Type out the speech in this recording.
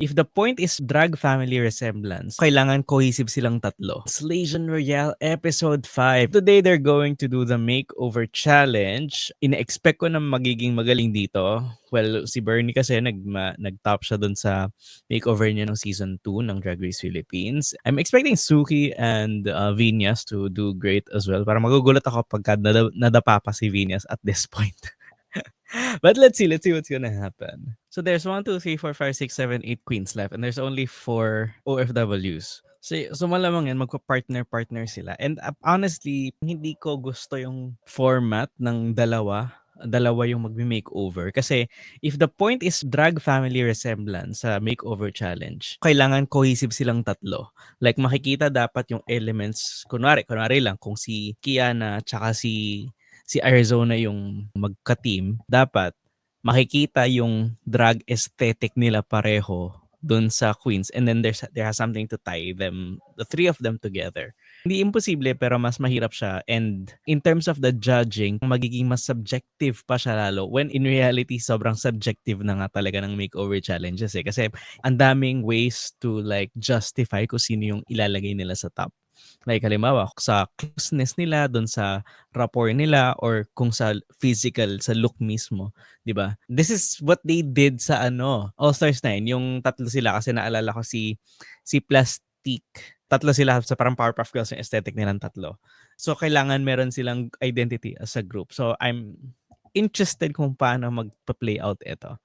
If the point is drag family resemblance, kailangan cohesive silang tatlo. Slasian Royale Episode 5. Today, they're going to do the makeover challenge. Ina-expect ko na magiging magaling dito. Well, si Bernie kasi nag-top siya dun sa makeover niya ng Season 2 ng Drag Race Philippines. I'm expecting Suki and Vinyas to do great as well. Para magugulat ako pagka nadapa pa si Vinyas at this point. But let's see what's gonna happen. So there's 1, 2, 3, 4, 5, 6, 7, 8 queens left, and there's only 4 OFWs. So malamang yan, magpa-partner-partner sila. And honestly, hindi ko gusto yung format ng dalawa yung magme-makeover. Kasi if the point is drag family resemblance sa makeover challenge, kailangan cohesive silang tatlo. Like makikita dapat yung elements, kunwari lang, kung si Kiana tsaka si Arizona yung magka-team, dapat makikita yung drag aesthetic nila pareho dun sa queens, and then there has something to tie them, the three of them together. Hindi imposible pero mas mahirap siya, and in terms of the judging, magiging mas subjective pa siya lalo when in reality sobrang subjective na nga talaga ng makeover challenges kasi ang daming ways to like justify kung sino yung ilalagay nila sa top. Like halimbawa, sa closeness nila, dun sa rapport nila, or kung sa physical, sa look mismo, 'di ba? This is what they did sa All Stars 9, yung tatlo sila kasi naalala ko si Plastic. Tatlo sila sa parang Powerpuff Girls yung aesthetic nilang tatlo. So kailangan meron silang identity as a group. So I'm interested kung paano magpa-play out ito.